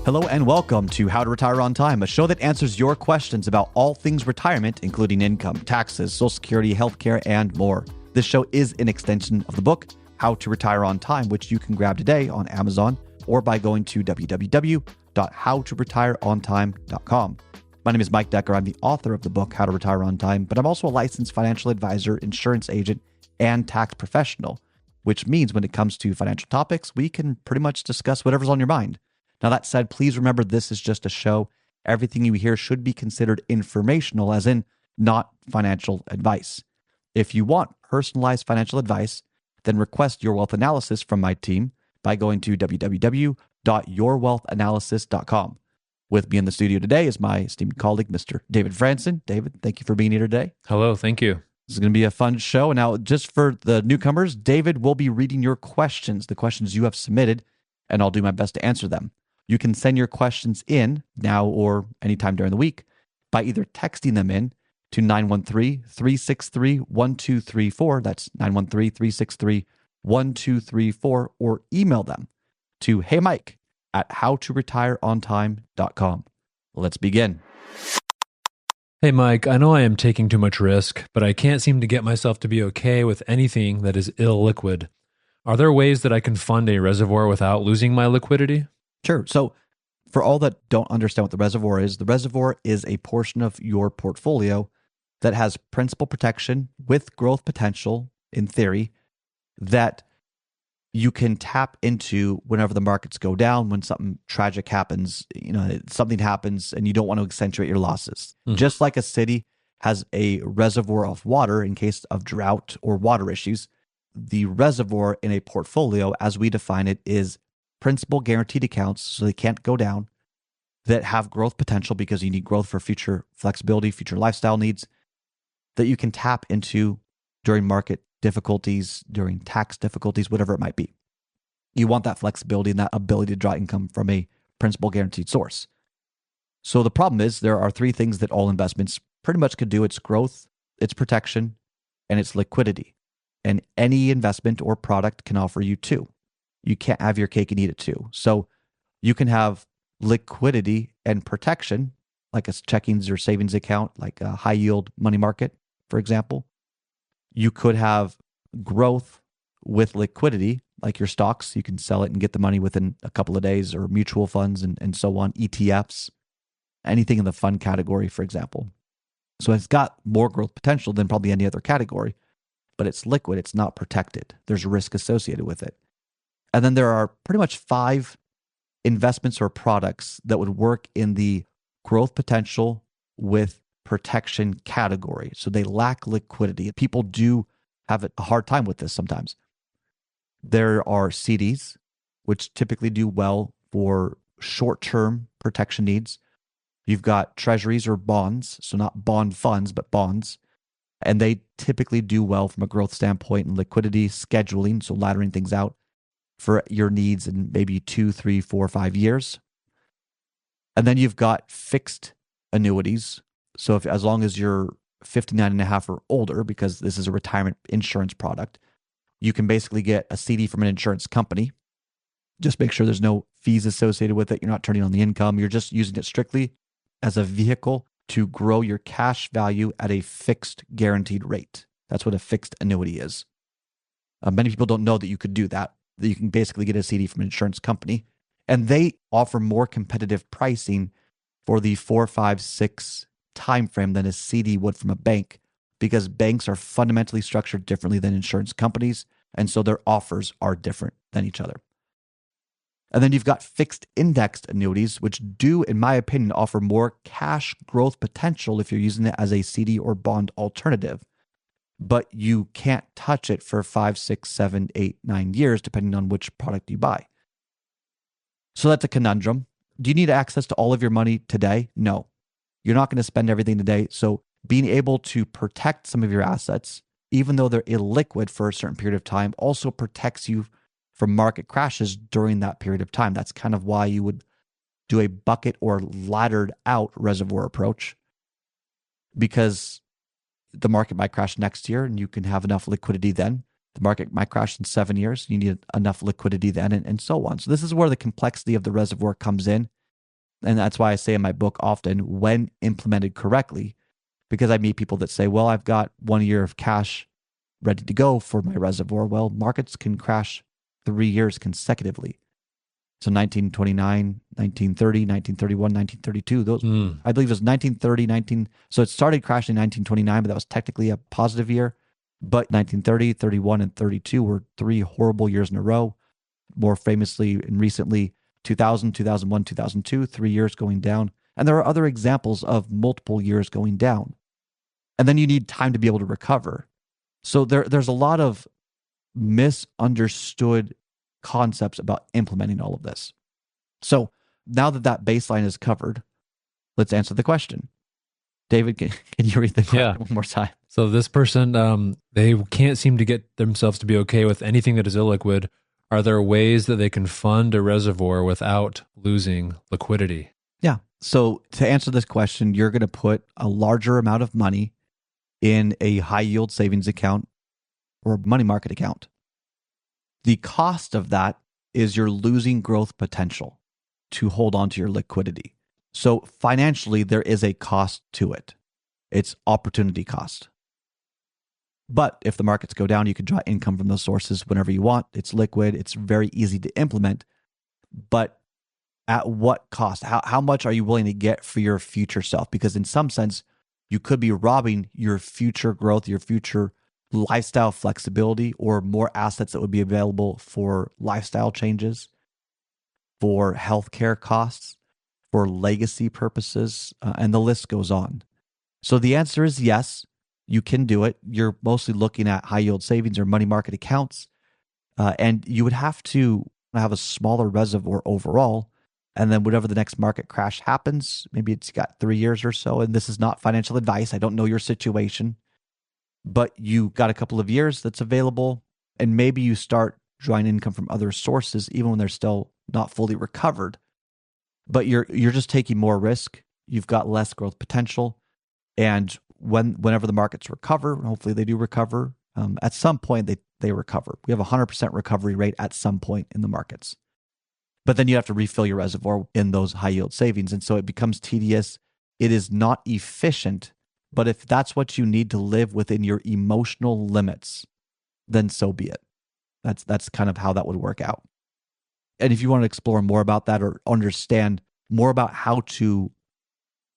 Hello and welcome to How to Retire on Time, a show that answers your questions about all things retirement, including income, taxes, Social Security, healthcare, and more. This show is an extension of the book, How to Retire on Time, which you can grab today on Amazon or by going to www.howtoretireontime.com. My name is Mike Decker. I'm the author of the book, How to Retire on Time, but I'm also a licensed financial advisor, insurance agent, and tax professional, which means when it comes to financial topics, we can pretty much discuss whatever's on your mind. Now, that said, please remember this is just a show. Everything you hear should be considered informational, as in not financial advice. If you want personalized financial advice, then request your wealth analysis from my team by going to www.yourwealthanalysis.com. With me in the studio today is my esteemed colleague, Mr. David Franson. David, thank you for being here today. Hello, thank you. This is going to be a fun show. Now, just for the newcomers, David will be reading your questions, the questions you have submitted, and I'll do my best to answer them. You can send your questions in now or anytime during the week by either texting them in to 913-363-1234. That's 913-363-1234, or email them to heymike@howtoretireontime.com. Let's begin. Hey Mike, I know I am taking too much risk, but I can't seem to get myself to be okay with anything that is illiquid. Are there ways that I can fund a reservoir without losing my liquidity? Sure. So for all that don't understand what the reservoir is a portion of your portfolio that has principal protection with growth potential, in theory, that you can tap into whenever the markets go down, when something tragic happens, something happens and you don't want to accentuate your losses. Just like a city has a reservoir of water in case of drought or water issues, the reservoir in a portfolio, as we define it, is principal guaranteed accounts, so they can't go down, that have growth potential because you need growth for future flexibility, future lifestyle needs, that you can tap into during market difficulties, during tax difficulties, whatever it might be. You want that flexibility and that ability to draw income from a principal guaranteed source. So the problem is there are three things that all investments pretty much could do. It's growth, it's protection, and it's liquidity. And any investment or product can offer you two. You can't have your cake and eat it too. So you can have liquidity and protection, like a checkings or savings account, like a high yield money market, for example. You could have growth with liquidity, like your stocks. You can sell it and get the money within a couple of days, or mutual funds and so on, ETFs, anything in the fund category, for example. So it's got more growth potential than probably any other category, but it's liquid. It's not protected. There's risk associated with it. And then there are pretty much 5 investments or products that would work in the growth potential with protection category. So they lack liquidity. People do have a hard time with this sometimes. There are CDs, which typically do well for short-term protection needs. You've got treasuries or bonds, so not bond funds, but bonds. And they typically do well from a growth standpoint and liquidity scheduling, so laddering things out for your needs in maybe 2, 3, 4, 5 years. And then you've got fixed annuities. So as long as you're 59 and a half or older, because this is a retirement insurance product, you can basically get a CD from an insurance company. Just make sure there's no fees associated with it. You're not turning on the income. You're just using it strictly as a vehicle to grow your cash value at a fixed guaranteed rate. That's what a fixed annuity is. Many people don't know that you could do that you can basically get a CD from an insurance company, and they offer more competitive pricing for the 4, 5, 6 time frame than a CD would from a bank, because banks are fundamentally structured differently than insurance companies, and so their offers are different than each other. And then you've got fixed indexed annuities, which do, in my opinion, offer more cash growth potential if you're using it as a CD or bond alternative. But you can't touch it for 5, 6, 7, 8, 9 years, depending on which product you buy. So that's a conundrum. Do you need access to all of your money today? No. You're not going to spend everything today. So being able to protect some of your assets, even though they're illiquid for a certain period of time, also protects you from market crashes during that period of time. That's kind of why you would do a bucket or laddered out reservoir approach, because the market might crash next year and you can have enough liquidity then. The market might crash in 7 years. You need enough liquidity then, and so on. So this is where the complexity of the reservoir comes in. And that's why I say in my book often, when implemented correctly, because I meet people that say, well, I've got 1 year of cash ready to go for my reservoir. Well, markets can crash 3 years consecutively. So 1929, 1930, 1931, 1932, those, I believe it was 1930, so it started crashing in 1929, but that was technically a positive year. But 1930, 31, and 32 were 3 horrible years in a row. More famously and recently, 2000, 2001, 2002, 3 years going down. And there are other examples of multiple years going down. And then you need time to be able to recover. So there's a lot of misunderstood concepts about implementing all of this. So now that baseline is covered, let's answer the question. David, can you read the question one more time? So this person, they can't seem to get themselves to be okay with anything that is illiquid. Are there ways that they can fund a reservoir without losing liquidity? Yeah. So to answer this question, you're going to put a larger amount of money in a high yield savings account or a money market account. The cost of that is you're losing growth potential to hold on to your liquidity. So financially, there is a cost to it. It's opportunity cost. But if the markets go down, you can draw income from those sources whenever you want. It's liquid. It's very easy to implement. But at what cost? How much are you willing to get for your future self? Because in some sense, you could be robbing your future growth, your future lifestyle flexibility, or more assets that would be available for lifestyle changes, for healthcare costs, for legacy purposes, and the list goes on. So the answer is yes, you can do it. You're mostly looking at high yield savings or money market accounts, and you would have to have a smaller reservoir overall. And then whatever the next market crash happens, maybe it's got 3 years or so, and this is not financial advice. I don't know your situation, but you got a couple of years that's available, and maybe you start drawing income from other sources, even when they're still not fully recovered. But you're just taking more risk. You've got less growth potential, and whenever the markets recover, hopefully they do recover. At some point, they recover. We have a 100% recovery rate at some point in the markets. But then you have to refill your reservoir in those high yield savings. And so it becomes tedious. It is not efficient. But if that's what you need to live within your emotional limits, then so be it. That's kind of how that would work out. And if you want to explore more about that or understand more about how to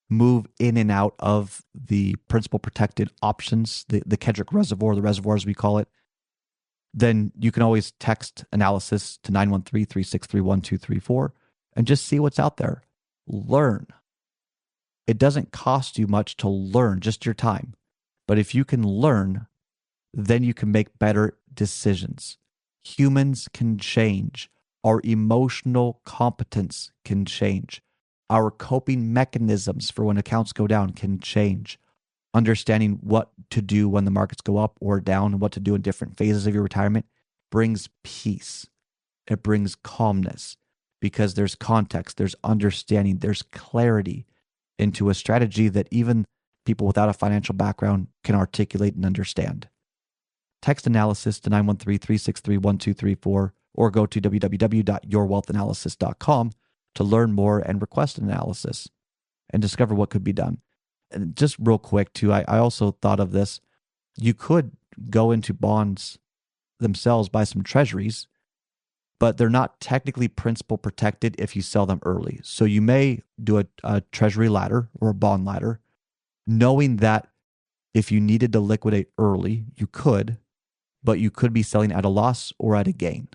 move in and out of the principal protected options, the Kedrick reservoir, the reservoir as we call it, then you can always text analysis to 913-363-1234 and just see what's out there. Learn. It doesn't cost you much to learn, just your time. But if you can learn, then you can make better decisions. Humans can change. Our emotional competence can change. Our coping mechanisms for when accounts go down can change. Understanding what to do when the markets go up or down and what to do in different phases of your retirement brings peace. It brings calmness because there's context, there's understanding, there's clarity into a strategy that even people without a financial background can articulate and understand. Text analysis to 913-363-1234 or go to www.yourwealthanalysis.com to learn more and request an analysis and discover what could be done. And just real quick too, I also thought of this. You could go into bonds themselves, buy some treasuries, but they're not technically principal protected if you sell them early. So you may do a treasury ladder or a bond ladder, knowing that if you needed to liquidate early, you could, but you could be selling at a loss or at a gain.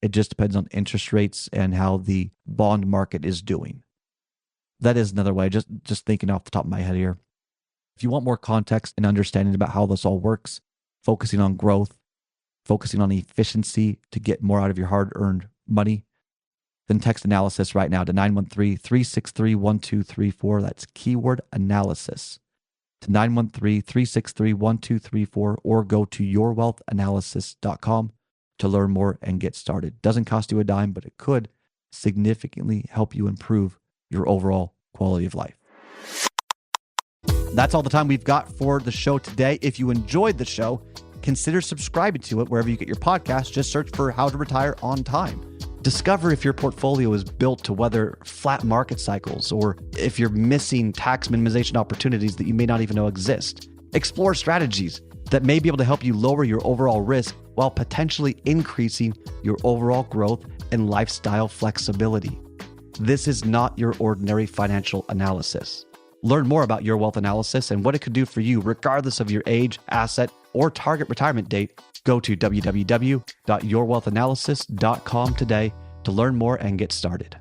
It just depends on interest rates and how the bond market is doing. That is another way, just thinking off the top of my head here. If you want more context and understanding about how this all works, focusing on growth, focusing on efficiency to get more out of your hard-earned money, then text analysis right now to 913-363-1234. That's keyword analysis to 913-363-1234 or go to yourwealthanalysis.com to learn more and get started. Doesn't cost you a dime, but it could significantly help you improve your overall quality of life. That's all the time we've got for the show today. If you enjoyed the show, consider subscribing to it wherever you get your podcast. Just search for How to Retire on Time. Discover if your portfolio is built to weather flat market cycles or if you're missing tax minimization opportunities that you may not even know exist. Explore strategies that may be able to help you lower your overall risk while potentially increasing your overall growth and lifestyle flexibility. This is not your ordinary financial analysis. Learn more about Your Wealth Analysis and what it could do for you regardless of your age, asset, or target retirement date. Go to www.yourwealthanalysis.com today to learn more and get started.